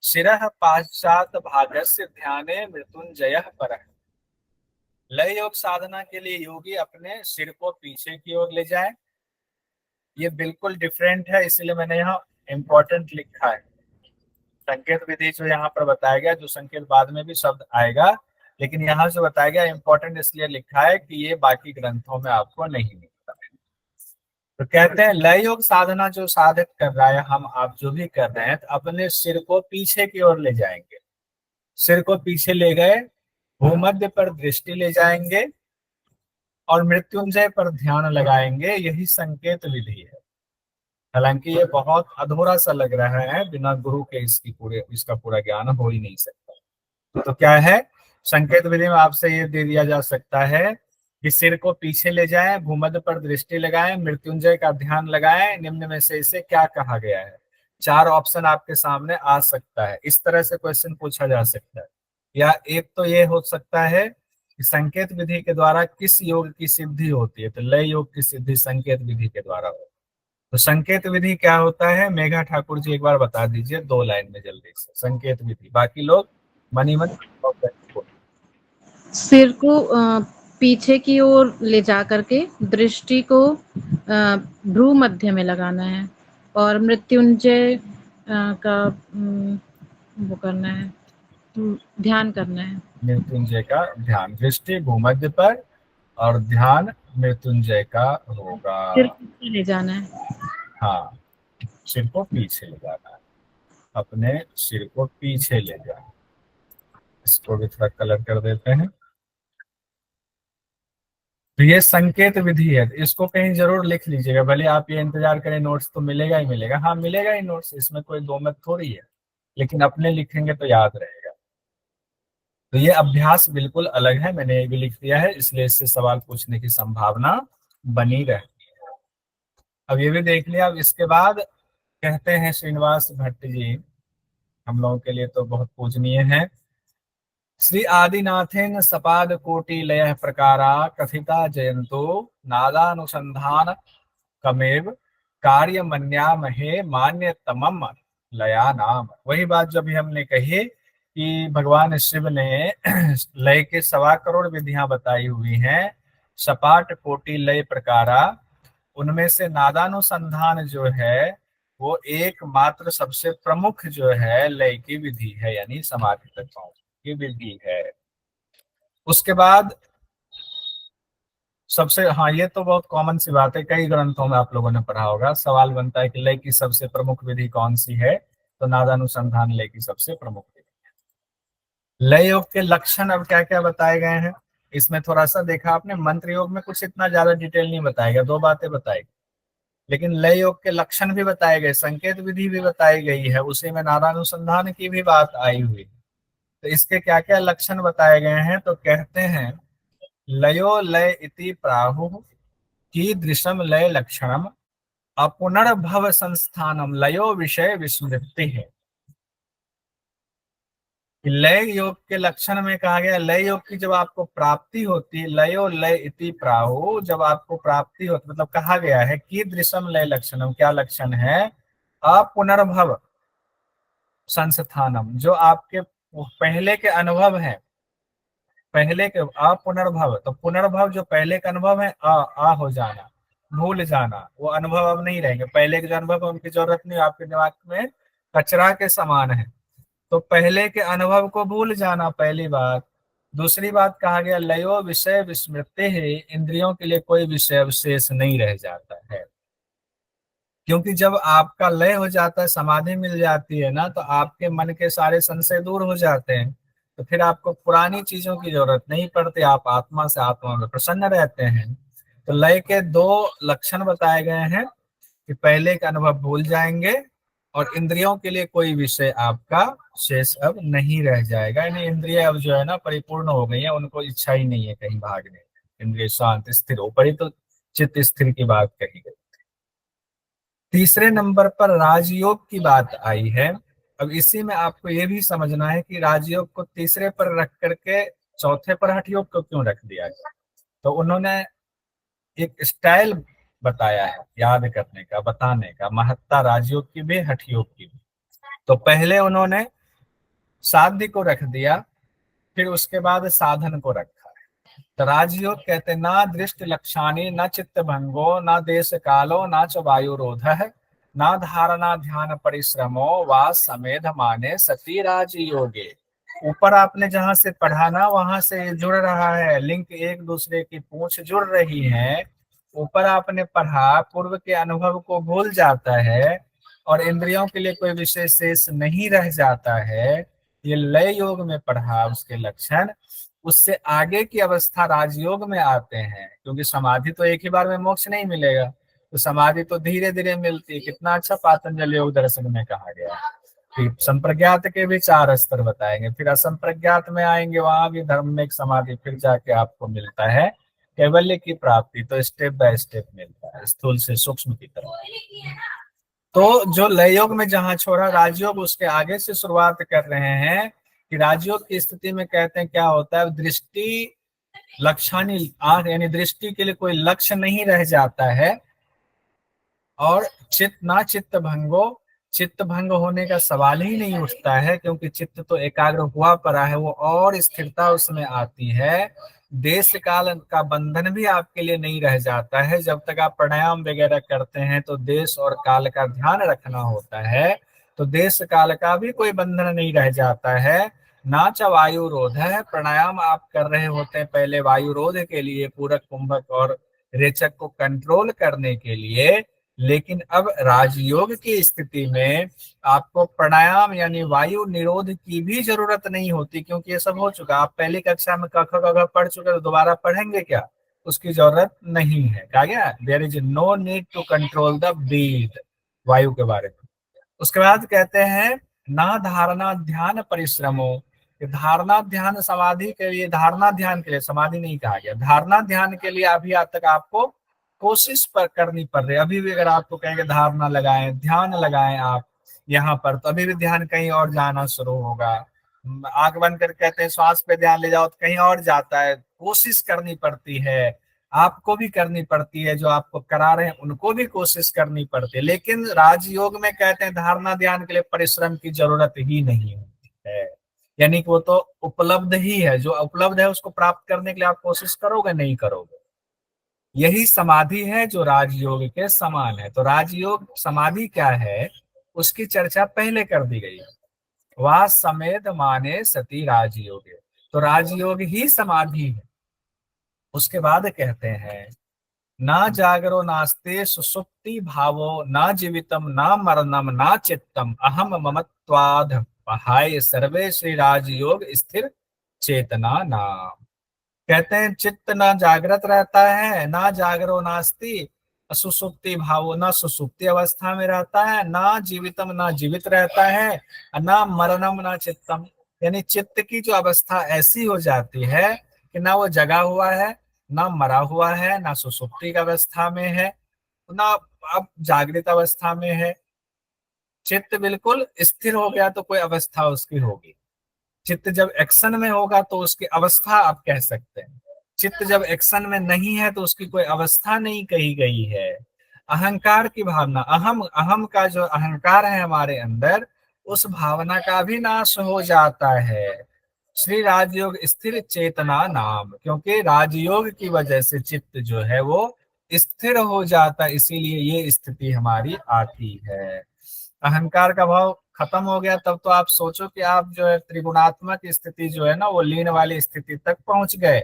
शिरः पाश्चात भागस्य ध्याने मृत्युंजयः परः। लय योग साधना के लिए योगी अपने सिर को पीछे की ओर ले जाए। ये बिल्कुल डिफरेंट है, इसलिए मैंने यहाँ इंपॉर्टेंट लिखा है। संकेत विधि जो यहाँ पर बताया गया, जो संकेत बाद में भी शब्द आएगा, लेकिन यहाँ जो बताया गया इंपॉर्टेंट इसलिए लिखा है कि ये बाकी ग्रंथों में आपको नहीं मिलता है। तो कहते हैं लय योग साधना जो साधक कर रहा है, हम आप जो भी कर रहे हैं, तो अपने सिर को पीछे की ओर ले जाएंगे। सिर को पीछे ले गए, भूमध्य पर दृष्टि ले जाएंगे और मृत्युंजय पर ध्यान लगाएंगे, यही संकेत विधि है। हालांकि ये बहुत अधूरा सा लग रहा है, बिना गुरु के इसका पूरा ज्ञान हो ही नहीं सकता। तो क्या है, संकेत विधि में आपसे ये दे दिया जा सकता है कि सिर को पीछे ले जाएं, भूमध्य पर दृष्टि लगाएं, मृत्युंजय का ध्यान लगाएं, निम्न में से इसे क्या कहा गया है। 4 ऑप्शन आपके सामने आ सकता है, इस तरह से क्वेश्चन पूछा जा सकता है। या एक तो ये हो सकता है कि संकेत विधि के द्वारा किस योग की सिद्धि होती है, तो लय योग की सिद्धि संकेत विधि के द्वारा हो। तो संकेत विधि क्या होता है, मेघा ठाकुर जी एक बार बता दीजिए 2 लाइन में जल्दी से, संकेत विधि। बाकी लोग मनी मन। सिर को पीछे की ओर ले जा करके दृष्टि को भ्रू मध्य में लगाना है और मृत्युंजय का वो करना है, ध्यान करना है। मृत्युंजय का ध्यान, दृष्टि भूमध्य पर और ध्यान मृत्युंजय का होगा। सिर पीछे ले जाना है। हाँ, सिर को पीछे ले जाना है, अपने सिर को पीछे ले जाना। इसको भी थोड़ा कलर कर देते हैं। तो ये संकेत विधि है, इसको कहीं जरूर लिख लीजिएगा, भले आप ये इंतजार करें नोट्स तो मिलेगा ही मिलेगा। हाँ मिलेगा ही नोट्स, इसमें कोई दो मत थोड़ी है, लेकिन अपने लिखेंगे तो याद रहेगा। तो ये अभ्यास बिल्कुल अलग है, मैंने ये भी लिख दिया है, इसलिए इससे सवाल पूछने की संभावना बनी रहती है। अब ये भी देख लिया। अब इसके बाद कहते हैं श्रीनिवास भट्ट जी, हम लोगों के लिए तो बहुत पूजनीय है। श्री आदिनाथेन सपाद कोटि लय प्रकारा कथिता जयंतो नादानुसंधान कमेव कार्य मन्यामहे मान्य तमम लया नाम। वही बात जो भी हमने कही कि भगवान शिव ने लय के 1.25 करोड़ विधियां बताई हुई हैं, सपाट कोटि लय प्रकारा, उनमें से नादानुसंधान जो है वो एकमात्र सबसे प्रमुख जो है लय की विधि है, यानी समाधि तक पहुंचने की विधि है। उसके बाद सबसे, हाँ ये तो बहुत कॉमन सी बात है, कई ग्रंथों में आप लोगों ने पढ़ा होगा। सवाल बनता है कि लय की सबसे प्रमुख विधि कौन सी है, तो नादानुसंधान लय की सबसे प्रमुख विधि है। लय योग के लक्षण अब क्या क्या बताए गए हैं, इसमें थोड़ा सा देखा आपने, मंत्र योग में कुछ इतना ज्यादा डिटेल नहीं बताया गया, 2 बातें बताई, लेकिन लय योग के लक्षण भी बताए गए, संकेत विधि भी बताई गई है, उसी में नादानुसंधान की भी बात आई हुई। तो इसके क्या क्या लक्षण बताए गए हैं, तो कहते हैं लयो लय इति प्राहु कीदृशम लय लक्षणम अपुनर्भव संस्थानम लयो विषय विस्मृति है। लय योग के लक्षण में कहा गया, लय योग की जब आपको प्राप्ति होती है, लयो लय इति प्राहु, जब आपको प्राप्ति होती, मतलब कहा गया है कीदृशम लय लक्षणम, क्या लक्षण है, अपुनर्भव संस्थानम, जो आपके पहले के अनुभव है, पहले के अपुनर्भव, तो पुनर्भव जो पहले का अनुभव है, आ हो जाना, भूल जाना, वो अनुभव अब नहीं रहेंगे। पहले के जो अनुभव है उनकी जरूरत नहीं, आपके दिमाग में कचरा के समान है, तो पहले के अनुभव को भूल जाना, पहली बात। दूसरी बात कहा गया लयो विषय विस्मृति है, इंद्रियों के लिए कोई विषय अवशेष नहीं रह जाता है, क्योंकि जब आपका लय हो जाता है, समाधि मिल जाती है ना, तो आपके मन के सारे संशय दूर हो जाते हैं, तो फिर आपको पुरानी चीजों की जरूरत नहीं पड़ती, आप आत्मा से आत्मा में प्रसन्न रहते हैं। तो लय के 2 लक्षण बताए गए हैं कि पहले का अनुभव भूल जाएंगे और इंद्रियों के लिए कोई विषय आपका शेष अब नहीं रह जाएगा, यानी इंद्रिय अब जो है ना परिपूर्ण हो गई है, उनको इच्छा ही नहीं है कहीं भागने, इंद्रिय शांत स्थिर, ऊपर ही तो चित्त स्थिर की बात कही गई। तीसरे नंबर पर राजयोग की बात आई है। अब इसी में आपको ये भी समझना है कि राजयोग को तीसरे पर रख करके चौथे पर हठ योग को क्यों रख दिया गया। तो उन्होंने एक स्टाइल बताया है याद करने का, बताने का, महत्ता राजयोग की भी हठ योग की भी। तो पहले उन्होंने साध्य को रख दिया, फिर उसके बाद साधन को रखा है। तो राजयोग कहते ना दृष्टि लक्षानी, न चित्त भंगो, न देश कालो, न च वायुरोध, ना धारणा ध्यान परिश्रमो वा समेध माने सती राजयोगे। ऊपर आपने जहां से पढ़ा ना वहां से जुड़ रहा है, लिंक एक दूसरे की पूंछ जुड़ रही है। ऊपर आपने पढ़ा, पूर्व के अनुभव को भूल जाता है और इंद्रियों के लिए कोई विशेष शेष नहीं रह जाता है, ये लय योग में पढ़ा उसके लक्षण। उससे आगे की अवस्था राजयोग में आते हैं, क्योंकि समाधि तो एक ही बार में मोक्ष नहीं मिलेगा, तो समाधि तो धीरे धीरे मिलती है। कितना अच्छा पातंजलि योग दर्शन में कहा गया है। फिर संप्रज्ञात के भी 4 स्तर बताएंगे, फिर असंप्रज्ञात में आएंगे, वहां भी धर्म में एक समाधि, फिर जाके आपको मिलता है कैवल्य की प्राप्ति। तो स्टेप बाय स्टेप मिलता है, स्थूल से सूक्ष्म की तरफ। तो जो लय योग में जहां छोड़ा राजयोग, उसके आगे से शुरुआत कर रहे हैं कि राजयोग की स्थिति में कहते हैं क्या होता है, दृष्टि लक्षानी आंख, यानी दृष्टि के लिए कोई लक्ष्य नहीं रह जाता है, और चित्त भंगो, चित्त भंग होने का सवाल ही नहीं उठता है, क्योंकि चित्त तो एकाग्र हुआ पड़ा है, वो और स्थिरता उसमें आती है। देश काल का बंधन भी आपके लिए नहीं रह जाता है। जब तक आप प्राणायाम वगैरह करते हैं तो देश और काल का ध्यान रखना होता है, तो देश काल का भी कोई बंधन नहीं रह जाता है। ना च वायुरोध है, प्राणायाम आप कर रहे होते हैं पहले वायुरोध के लिए, पूरक कुंभक और रेचक को कंट्रोल करने के लिए, लेकिन अब राजयोग की स्थिति में आपको प्राणायाम यानी वायु निरोध की भी जरूरत नहीं होती, क्योंकि ये सब हो चुका। आप पहली कक्षा में क ख ग घ पढ़ चुके, तो दोबारा पढ़ेंगे क्या? उसकी जरूरत नहीं है। कहा गया there is no need to control the breath, वायु के बारे में। उसके बाद कहते हैं ना धारणा ध्यान परिश्रमो, धारणा ध्यान समाधि के लिए, धारणा ध्यान के लिए, समाधि नहीं कहा गया, धारणा ध्यान के लिए अभी आज तक आपको कोशिश पर करनी पड़ रही है। अभी भी अगर आपको कहेंगे धारणा लगाएं, ध्यान लगाएं आप यहाँ पर, तो अभी भी ध्यान कहीं और जाना शुरू होगा। आंख बंद कर कहते हैं श्वास पे ध्यान ले जाओ, तो कहीं और जाता है। कोशिश करनी पड़ती है, आपको भी करनी पड़ती है, जो आपको करा रहे हैं उनको भी कोशिश करनी पड़ती है। लेकिन राजयोग में कहते हैं धारणा ध्यान के लिए परिश्रम की जरूरत ही नहीं होती है, यानी कि वो तो उपलब्ध ही है, जो उपलब्ध है उसको प्राप्त करने के लिए आप कोशिश करोगे नहीं करोगे। यही समाधि है जो राजयोग के समान है। तो राजयोग समाधि क्या है उसकी चर्चा पहले कर दी गई है। वह समेध माने सती राजयोग, तो राजयोग ही समाधि है। उसके बाद कहते हैं ना जागरो नास्ते सुसुप्ति भावो, ना जीवितम ना मरणम ना चित्तम अहम ममत्वाद पहाय सर्वे श्री राजयोग स्थिर चेतना नाम। कहते हैं चित्त ना जागृत रहता है, ना जागरो नास्ति, सुसुप्ति भावो, ना सुसुप्ति अवस्था में रहता है, ना जीवितम ना जीवित रहता है, ना मरणम ना चित्तम, यानी चित्त की जो अवस्था ऐसी हो जाती है कि ना वो जगा हुआ है, ना मरा हुआ है, ना सुसुप्ति की अवस्था में है, ना अब जागृत अवस्था में है। चित्त बिल्कुल स्थिर हो गया तो कोई अवस्था उसकी होगी। चित्त जब एक्शन में होगा तो उसकी अवस्था आप कह सकते हैं। चित्त जब एक्शन में नहीं है तो उसकी कोई अवस्था नहीं कही गई है। अहंकार की भावना, अहम अहम का जो अहंकार है हमारे अंदर, उस भावना का भी नाश हो जाता है। श्री राजयोग स्थिर चेतना नाम, क्योंकि राजयोग की वजह से चित्त जो है वो स्थिर हो जाता है, इसीलिए ये स्थिति हमारी आती है। अहंकार का भाव खत्म हो गया तब तो आप सोचो कि आप जो है त्रिगुणात्मक स्थिति जो है ना वो लीन वाली स्थिति तक पहुंच गए,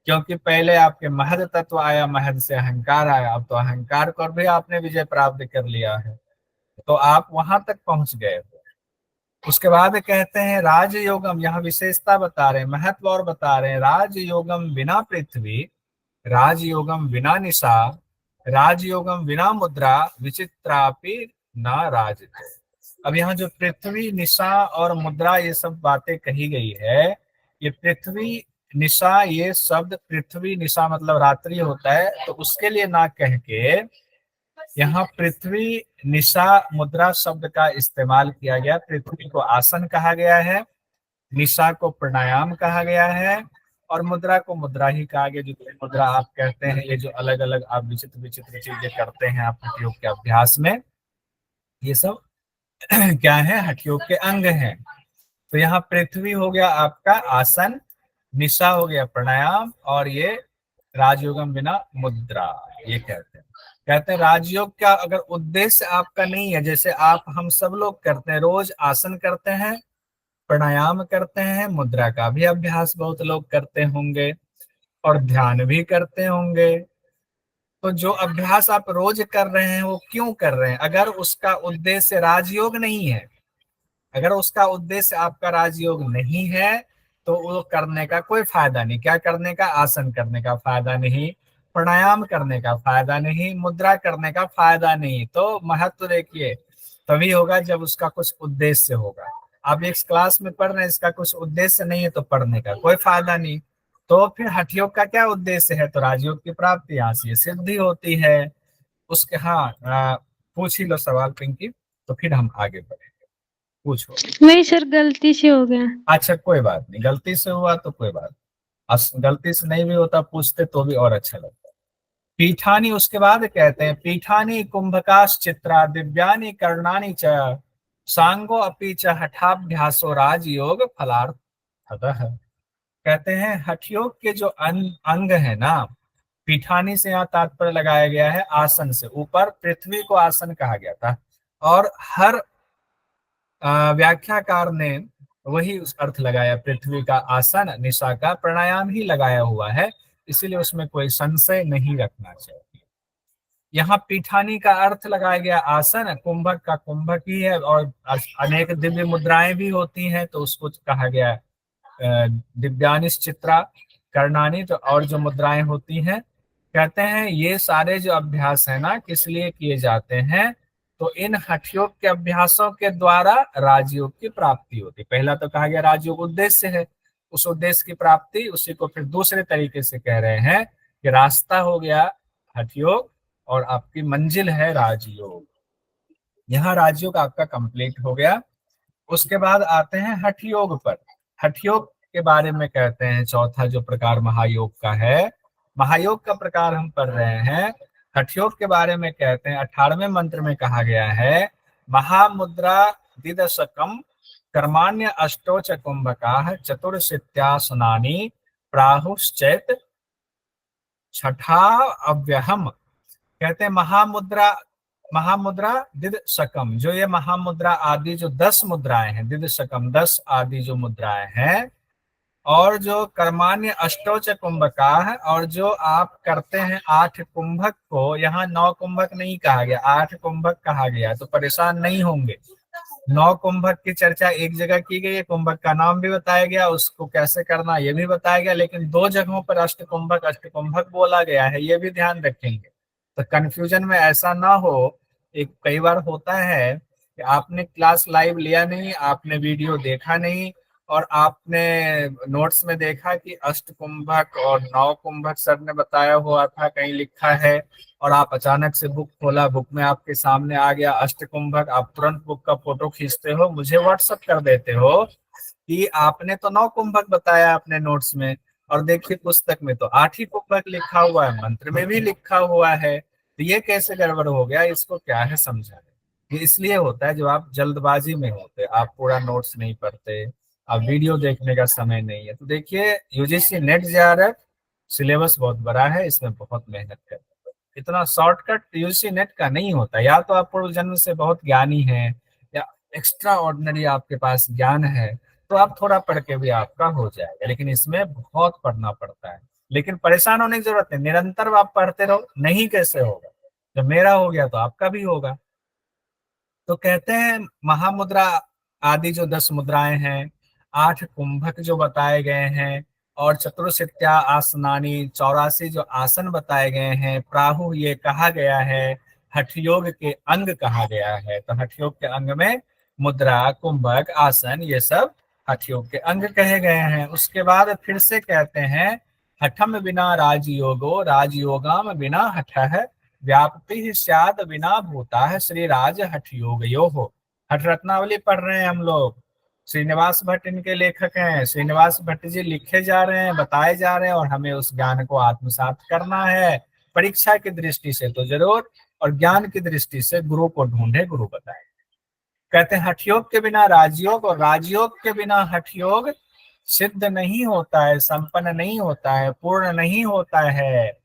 क्योंकि पहले आपके महद तत्व आया, महद से अहंकार आया, अब तो अहंकार पर भी आपने विजय प्राप्त कर लिया है, तो आप वहां तक पहुंच गए हो। उसके बाद कहते हैं राजयोगम, यहाँ विशेषता बता रहे हैं, महत्व और बता रहे हैं। राजयोगम बिना पृथ्वी, राजयोगम बिना निशा, राजयोगम बिना मुद्रा, विचित्रापि ना राजते। अब यहाँ जो पृथ्वी निशा और मुद्रा ये सब बातें कही गई है, ये पृथ्वी निशा, ये शब्द पृथ्वी निशा मतलब रात्रि होता है, तो उसके लिए ना कह के यहाँ पृथ्वी निशा मुद्रा शब्द का इस्तेमाल किया गया। पृथ्वी को आसन कहा गया है, निशा को प्राणायाम कहा गया है, और मुद्रा को मुद्रा ही कहा गया। जो मुद्रा आप कहते हैं, ये जो अलग अलग आप विचित्र विचित्र चीजें करते हैं आप हठयोग के अभ्यास में, ये सब क्या है, हठयोग के अंग हैं। तो यहाँ पृथ्वी हो गया आपका आसन, निशा हो गया प्राणायाम, और ये राजयोगम बिना मुद्रा, ये कहते हैं राजयोग का अगर उद्देश्य आपका नहीं है, जैसे आप हम सब लोग करते हैं, रोज आसन करते हैं, प्राणायाम करते हैं, मुद्रा का भी अभ्यास बहुत लोग करते होंगे, और ध्यान भी करते होंगे। तो जो अभ्यास आप रोज कर रहे हैं वो क्यों कर रहे हैं? अगर उसका उद्देश्य राजयोग नहीं है, अगर उसका उद्देश्य आपका राजयोग नहीं है, तो वो करने का कोई फायदा नहीं। क्या करने का? आसन करने का फायदा नहीं, प्राणायाम करने का फायदा नहीं, मुद्रा करने का फायदा नहीं। तो महत्व देखिए तभी होगा जब उसका कुछ उद्देश्य होगा। आप एक क्लास में पढ़ रहे हैं, इसका कुछ उद्देश्य नहीं है, तो पढ़ने का कोई फायदा नहीं। तो फिर हठयोग का क्या उद्देश्य है? तो राजयोग की प्राप्ति, यहाँ से सिद्धि होती है उसके। हाँ, पूछ ही लो सवाल पिंकी, तो फिर हम आगे बढ़ेंगे। पूछो। नहीं सर, गलती से हो गया। अच्छा कोई बात नहीं, गलती से हुआ तो कोई बात, गलती से नहीं भी होता पूछते तो भी और अच्छा लगता है। पीठानी, उसके बाद कहते हैं पीठानी कुंभकाश चित्रा दिव्यानि कर्णानि च सांगो अपि च हठाभ्यासो राजयोग फलार्थतः। कहते हैं हठयोग के जो अंग है ना, पीठानी से यहाँ तात्पर्य लगाया गया है आसन से ऊपर, पृथ्वी को आसन कहा गया था। और हर व्याख्याकार ने वही उस अर्थ लगाया, पृथ्वी का आसन, निशा का प्राणायाम ही लगाया हुआ है, इसीलिए उसमें कोई संशय नहीं रखना चाहिए। यहाँ पीठानी का अर्थ लगाया गया आसन, कुंभक का कुंभक ही है, और अनेक दिव्य मुद्राएं भी होती हैं, तो उसको कहा गया दिव्यानिश चित्रा कर्णानी। तो और जो मुद्राएं होती हैं, कहते हैं ये सारे जो अभ्यास है ना, किस लिए किए जाते हैं, तो इन हठ योग के अभ्यासों के द्वारा राजयोग की प्राप्ति होती। पहला तो कहा गया राजयोग उद्देश्य है, उस उद्देश्य की प्राप्ति, उसी को फिर दूसरे तरीके से कह रहे हैं कि रास्ता हो गया हठ योग और आपकी मंजिल है राजयोग। यहाँ राजयोग आपका कंप्लीट हो गया। उसके बाद आते हैं हठ योग पर। हठ योग के बारे में कहते हैं चौथा जो प्रकार महायोग का है, महायोग का प्रकार हम पढ़ रहे हैं। हठ योग के बारे में कहते हैं 18वें मंत्र में कहा गया है, महामुद्रा दिदशकम कर्माण्य अष्टोच कुंभका चतुर्शित्यासनानि प्राहुश्चैत छठा अव्यहम। कहते हैं महामुद्रा, महामुद्रा दिद शकम, जो ये महामुद्रा आदि जो 10 मुद्राएं हैं, दिद शकम 10 आदि जो मुद्राएं हैं, और जो कर्मान्य अष्टोच कुंभका है, और जो आप करते हैं 8 कुंभक को, यहाँ 9 कुंभक नहीं कहा गया, 8 कुंभक कहा गया, तो परेशान नहीं होंगे। 9 कुंभक की चर्चा एक जगह की गई है, कुंभक का नाम भी बताया गया, उसको कैसे करना ये भी बताया गया, लेकिन 2 जगहों पर अष्ट कुंभक बोला गया है, ये भी ध्यान रखेंगे, तो कंफ्यूजन में ऐसा ना हो। एक कई बार होता है कि आपने क्लास लाइव लिया नहीं, आपने वीडियो देखा नहीं, और आपने नोट्स में देखा कि अष्ट कुंभक और 9 कुंभक सर ने बताया हुआ था, कहीं लिखा है, और आप अचानक से बुक खोला, बुक में आपके सामने आ गया अष्ट कुंभक, आप तुरंत बुक का फोटो खींचते हो, मुझे व्हाट्सएप कर देते हो कि आपने तो 9 कुंभक बताया अपने नोट्स में, और देखिए पुस्तक में तो 8 ही कुंभक लिखा हुआ है, मंत्र में भी लिखा हुआ है, तो ये कैसे गड़बड़ हो गया, इसको क्या है समझा। ये इसलिए होता है जब आप जल्दबाजी में होते, आप पूरा नोट्स नहीं पढ़ते, आप वीडियो देखने का समय नहीं है। तो देखिए यूजीसी नेट जेआरएफ सिलेबस बहुत बड़ा है, इसमें बहुत मेहनत करनी है, इतना शॉर्टकट यूजीसी नेट का नहीं होता। या तो आप पूर्व जन्म से बहुत ज्ञानी हैं, या एक्स्ट्रा ऑर्डिनरी आपके पास ज्ञान है, तो आप थोड़ा पढ़ के भी आपका हो जाएगा, लेकिन इसमें बहुत पढ़ना पड़ता है। लेकिन परेशान होने की जरूरत नहीं, निरंतर आप पढ़ते रहो, नहीं कैसे होगा, जब मेरा हो गया तो आपका भी होगा। तो कहते हैं महामुद्रा आदि जो 10 मुद्राएं हैं, 8 कुंभक जो बताए गए हैं, और चतुर्शित्या आसनानी 84 जो आसन बताए गए हैं, प्राहु ये कहा गया है, हठ योग के अंग कहा गया है। तो हठ योग के अंग में मुद्रा, कुंभक, आसन, ये सब हठ योग के अंग कहे गए हैं। उसके बाद फिर से कहते हैं हठम बिना राजयोगो राजयोगाम बिना हठ है व्याप्ति ही स्याद बिना भूता है श्री राज हठ योग यो हो। हठ रत्नावली पढ़ रहे हैं हम लोग, श्रीनिवास भट्ट इनके लेखक हैं, श्रीनिवास भट्ट जी लिखे जा रहे हैं, बताए जा रहे हैं, और हमें उस ज्ञान को आत्मसात करना है। परीक्षा की दृष्टि से तो जरूर, और ज्ञान की दृष्टि से गुरु को ढूंढे, गुरु बताए। कहते हैं हठ योग के बिना राजयोग, और राजयोग के बिना हठ योग सिद्ध नहीं होता है, संपन्न नहीं होता है, पूर्ण नहीं होता है।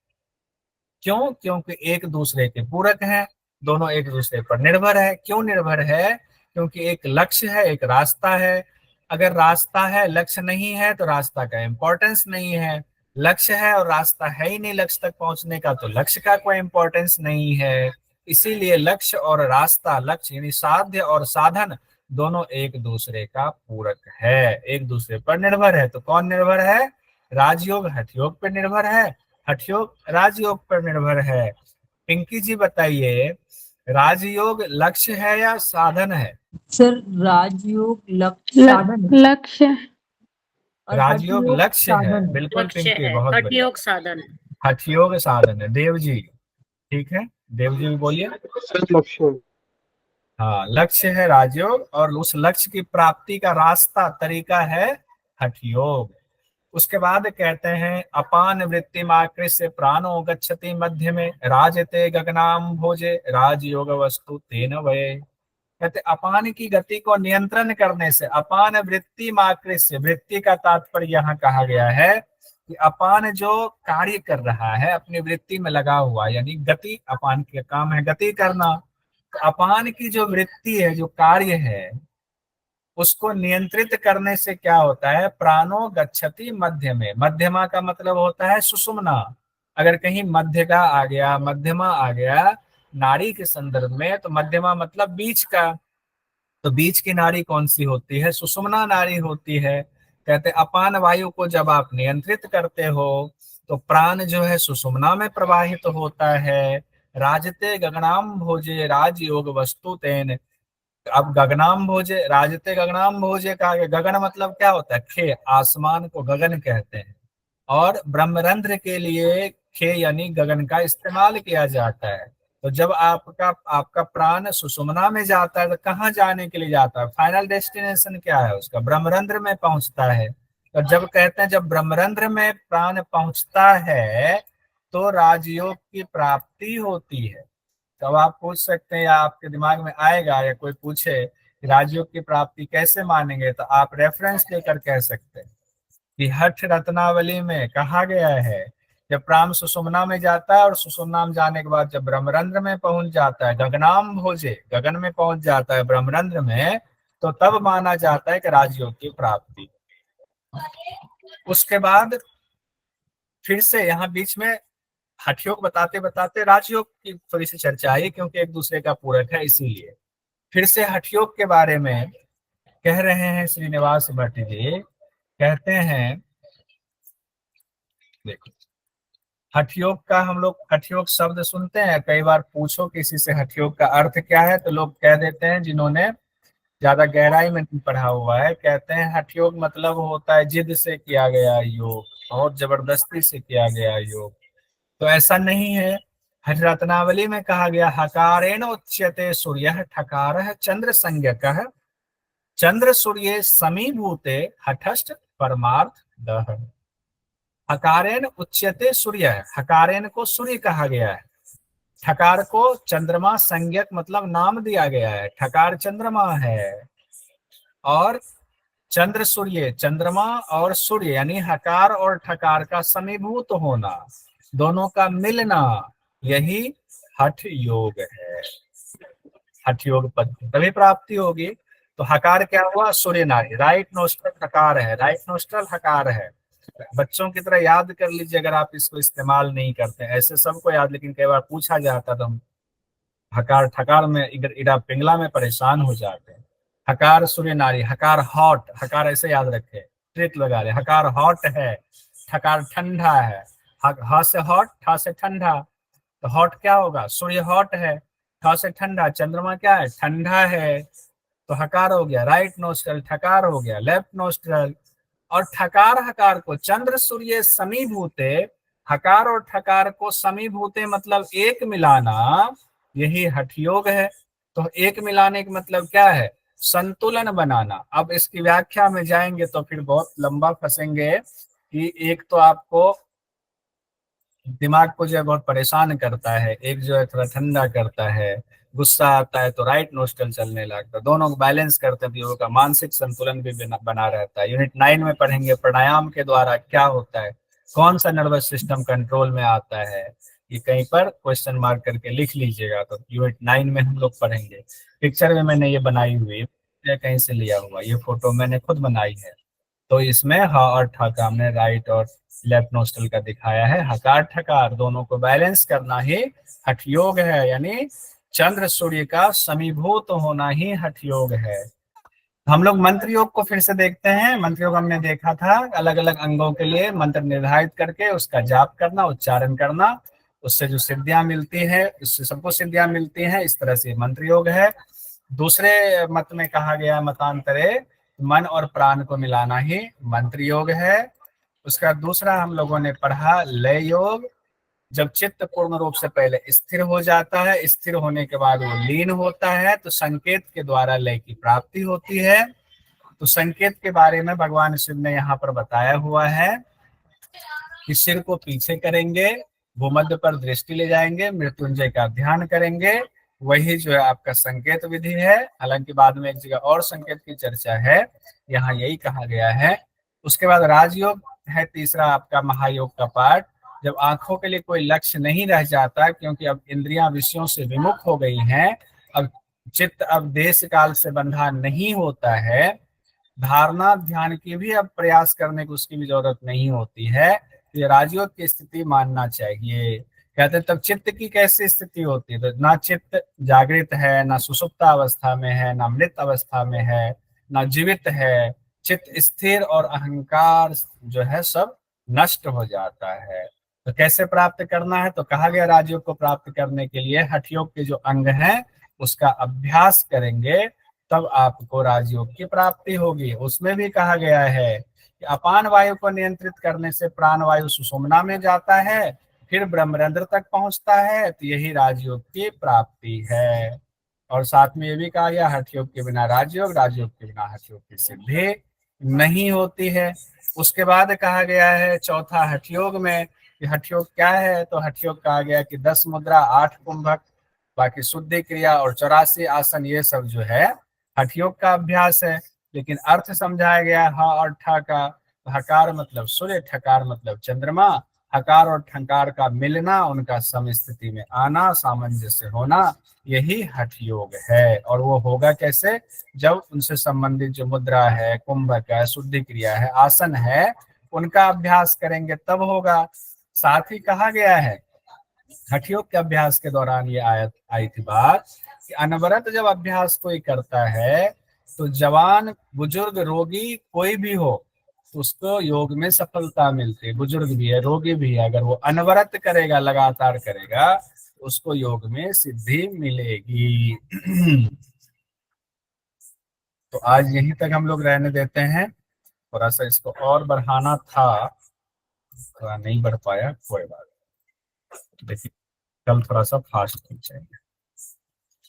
क्यों? क्योंकि एक दूसरे के पूरक हैं, दोनों एक दूसरे पर निर्भर है। क्यों निर्भर है? क्योंकि एक लक्ष्य है, एक रास्ता है। अगर रास्ता है, लक्ष्य नहीं है, तो रास्ता का इम्पोर्टेंस नहीं है। लक्ष्य है और रास्ता है ही नहीं लक्ष्य तक पहुंचने का, तो लक्ष्य का कोई इम्पोर्टेंस नहीं है। इसीलिए लक्ष्य और रास्ता, लक्ष्य यानी साध्य और साधन, दोनों एक दूसरे का पूरक है, एक दूसरे पर निर्भर है। तो कौन निर्भर है? राजयोग हठ योग पर निर्भर है, हठ योग राजयोग पर निर्भर है। पिंकी जी बताइए, राजयोग लक्ष्य है या साधन है? सर राजयोग लक्ष्य साधन है लक्ष्य और राजयोग हठयोग लक्ष्य है, साधन है। बिल्कुल लक्ष्य पिंकी, है, बहुत हठ बढ़िया। योग साधन है। हठ योग साधन है। देव जी, ठीक है, देव जी भी बोलिए। लक्ष्य, हाँ, लक्ष्य है राजयोग, और उस लक्ष्य की प्राप्ति का रास्ता, तरीका है हठ योग। उसके बाद कहते हैं अपान वृत्ति माकृष्य प्राणो गच्छति मध्य में राजते गगनाम भोजे राजयोग वस्तु तेन वये। कहते अपान की गति को नियंत्रण करने से, अपान वृत्ति माकृष्य, वृत्ति का तात्पर्य यहाँ कहा गया है कि अपान जो कार्य कर रहा है, अपनी वृत्ति में लगा हुआ, यानी गति, अपान का काम है गति करना। तो अपान की जो वृत्ति है, जो कार्य है, उसको नियंत्रित करने से क्या होता है, प्राणो गच्छति मध्य में। मध्यमा का मतलब होता है सुषुम्ना। अगर कहीं मध्य का आ गया, मध्यमा आ गया नाड़ी के संदर्भ में, तो मध्यमा मतलब बीच का। तो बीच की नाड़ी कौन सी होती है, सुषुम्ना नाड़ी होती है। कहते अपान वायु को जब आप नियंत्रित करते हो तो प्राण जो है सुषुम्ना में प्रवाहित होता है। राजते गगनाम भोजे राजयोग वस्तु तेन। अब गगनाम भोजे, राजते गगनाम भोजे कहा गया। गगन मतलब क्या होता है, खे, आसमान को गगन कहते हैं। और ब्रह्मरंध्र के लिए खे यानी गगन का इस्तेमाल किया जाता है। तो जब आपका आपका प्राण सुषुम्ना में जाता है तो कहाँ जाने के लिए जाता है, फाइनल डेस्टिनेशन क्या है उसका, ब्रह्मरंध्र में पहुंचता है। तो जब कहते हैं जब ब्रह्मरंध्र में प्राण पहुंचता है तो राजयोग की प्राप्ति होती है। तो अब आप पूछ सकते हैं या आपके दिमाग में आएगा या कोई पूछे कि राजयोग की प्राप्ति कैसे मानेंगे, तो आप रेफरेंस लेकर कह सकते हैं कि हठ रत्नावली में कहा गया है जब प्राण सुषुम्ना में जाता है और सुषुम्ना में जाने के बाद जब ब्रह्मरंध्र में पहुंच जाता है, गगनाम भोजे, गगन में पहुंच जाता है ब्रह्मरंध्र में, तो तब माना जाता है कि राजयोग की प्राप्ति। उसके बाद फिर से यहाँ बीच में हठयोग बताते बताते राजयोग की थोड़ी सी चर्चा आई, क्योंकि एक दूसरे का पूरक है इसीलिए। फिर से हठयोग के बारे में कह रहे हैं श्रीनिवास भट्ट जी, कहते हैं देखो हठयोग का, हम लोग हठयोग शब्द सुनते हैं, कई बार पूछो किसी से हठयोग का अर्थ क्या है तो लोग कह देते हैं, जिन्होंने ज्यादा गहराई में नहीं पढ़ा हुआ है, कहते हैं हठयोग मतलब होता है जिद से किया गया योग, बहुत जबरदस्ती से किया गया योग। तो ऐसा नहीं है। हठ रत्नावली में कहा गया हकारेण उच्यते सूर्य ठकार चंद्र संज्ञक चंद्र सूर्य समीभूते हठस्थ परमार्थ दह। हकारेण उच्यते सूर्य, हकारेण को सूर्य कहा गया है, ठकार को चंद्रमा संज्ञक मतलब नाम दिया गया है, ठकार चंद्रमा है। और चंद्र सूर्य, चंद्रमा और सूर्य यानी हकार और ठकार का समीभूत होना, दोनों का मिलना, यही हठ योग है। हठ योग पद तभी प्राप्ति होगी। तो हकार क्या हुआ, सूर्य नाड़ी, राइट नोस्ट्रल हकार है, राइट नोस्ट्रल हकार है। बच्चों की तरह याद कर लीजिए अगर आप इसको इस्तेमाल नहीं करते, ऐसे सबको याद, लेकिन कई बार पूछा जाता तो हम हकार ठकार में इड़ा पिंगला में परेशान हो जाते हैं। हकार सूर्य नारी, हकार हॉट, हकार ऐसे याद रखे, ट्रिक लगा ले, हकार हॉट है, ठकार ठंडा है। ह से हॉट, ठा से ठंडा, तो हॉट क्या होगा, सूर्य हॉट है, ठा से ठंडा, चंद्रमा क्या है, ठंडा है, तो हकार हो गया राइट नोस्ट्रल, ठकार हो गया लेफ्ट नोस्ट्रल। और ठकार हकार को चंद्र सूर्य समीभूते, हकार और ठकार को समीभूते मतलब एक मिलाना, यही हठ योग है। तो एक मिलाने का मतलब क्या है, संतुलन बनाना। अब इसकी व्याख्या में जाएंगे तो फिर बहुत लंबा फंसेंगे कि एक तो आपको दिमाग को जो है बहुत परेशान करता है, एक जो है थोड़ा ठंडा करता है, गुस्सा आता है तो राइट नोस्ट्रल चलने लगता है, दोनों को बैलेंस करते हैं, योगा का मानसिक संतुलन भी बना रहता है। यूनिट 9 में पढ़ेंगे प्राणायाम के द्वारा क्या होता है, कौन सा नर्वस सिस्टम कंट्रोल में आता है, ये कहीं पर क्वेश्चन मार्क करके लिख लीजिएगा, तो यूनिट 9 में हम लोग पढ़ेंगे। पिक्चर में मैंने ये बनाई हुई है, कहीं से लिया हुआ, ये फोटो मैंने खुद बनाई है। तो इसमें हा और ठा का हमने राइट और लेफ्ट नोस्ट्रल का दिखाया है, हकार ठकार दोनों को बैलेंस करना ही हठ योग है, यानी चंद्र सूर्य का समीभूत होना ही हठ योग है। हम लोग मंत्र योग को फिर से देखते हैं। मंत्र योग हमने देखा था, अलग अलग अंगों के लिए मंत्र निर्धारित करके उसका जाप करना, उच्चारण करना, उससे जो सिद्धियां मिलती है, उससे सबको सिद्धियां मिलती हैं, इस तरह से मंत्र योग है। दूसरे मत में कहा गया मतांतरे मन और प्राण को मिलाना ही मंत्र योग है। उसका दूसरा हम लोगों ने पढ़ा लय योग, जब चित्त पूर्ण रूप से पहले स्थिर हो जाता है, स्थिर होने के बाद वो लीन होता है, तो संकेत के द्वारा लय की प्राप्ति होती है। तो संकेत के बारे में भगवान शिव ने यहाँ पर बताया हुआ है कि सिर को पीछे करेंगे, भूमध्य पर दृष्टि ले जाएंगे, मृत्युंजय का ध्यान करेंगे, वही जो है आपका संकेत विधि है। हालांकि बाद में एक जगह और संकेत की चर्चा है, यहाँ यही कहा गया है। उसके बाद राजयोग है तीसरा आपका महायोग का पार्ट, जब आंखों के लिए कोई लक्ष्य नहीं रह जाता, क्योंकि अब इंद्रियां विषयों से विमुख हो गई हैं, अब चित्त अब देश काल से बंधा नहीं होता है, धारणा ध्यान की भी अब प्रयास करने की उसकी भी जरूरत नहीं होती है, तो ये राजयोग की स्थिति मानना चाहिए। कहते तब चित्त की कैसी स्थिति होती है, तो ना चित्त जागृत है, ना सुषुप्त अवस्था में है, ना मृत अवस्था में है, ना जीवित है। चित्त स्थिर और अहंकार जो है सब नष्ट हो जाता है। तो कैसे प्राप्त करना है, तो कहा गया राजयोग को प्राप्त करने के लिए हठयोग के जो अंग हैं उसका अभ्यास करेंगे तब आपको राजयोग की प्राप्ति होगी। उसमें भी कहा गया है कि अपान वायु को नियंत्रित करने से प्राण वायु सुषुम्ना में जाता है, फिर ब्रह्मरंध्र तक पहुंचता है, तो यही राजयोग की प्राप्ति है। और साथ में ये भी कहा गया हठयोग के बिना राजयोग, राजयोग के बिना हठयोग की सिद्धि नहीं होती है। उसके बाद कहा गया है चौथा हठयोग में कि हठयोग क्या है, तो हठयोग कहा गया कि 10 मुद्रा, 8 कुंभक, बाकी शुद्धि क्रिया और 84 आसन, ये सब जो है हठयोग का अभ्यास है। लेकिन अर्थ समझाया गया ह और ठ का। हकार मतलब सूर्य, ठकार मतलब चंद्रमा। हकार और ठंकार का मिलना, उनका समस्थिति में आना, सामंजस्य होना, यही हठयोग है। और वो होगा कैसे, जब उनसे संबंधित जो मुद्रा है, कुंभक है, शुद्धि क्रिया है, आसन है, उनका अभ्यास करेंगे तब होगा। साथ ही कहा गया है हठयोग के अभ्यास के दौरान ये आयत आई थी बात कि अनवरत जब अभ्यास कोई करता है तो जवान बुजुर्ग रोगी कोई भी हो तो उसको योग में सफलता मिलती है। बुजुर्ग भी है, रोगी भी है, अगर वो अनवरत करेगा, लगातार करेगा, तो उसको योग में सिद्धि मिलेगी। तो आज यहीं तक हम लोग रहने देते हैं, थोड़ा सा इसको और बढ़ाना था, थोड़ा नहीं बढ़ पाया, कोई बात नहीं। देखिए कल थोड़ा सा फास्ट खींचेंगे।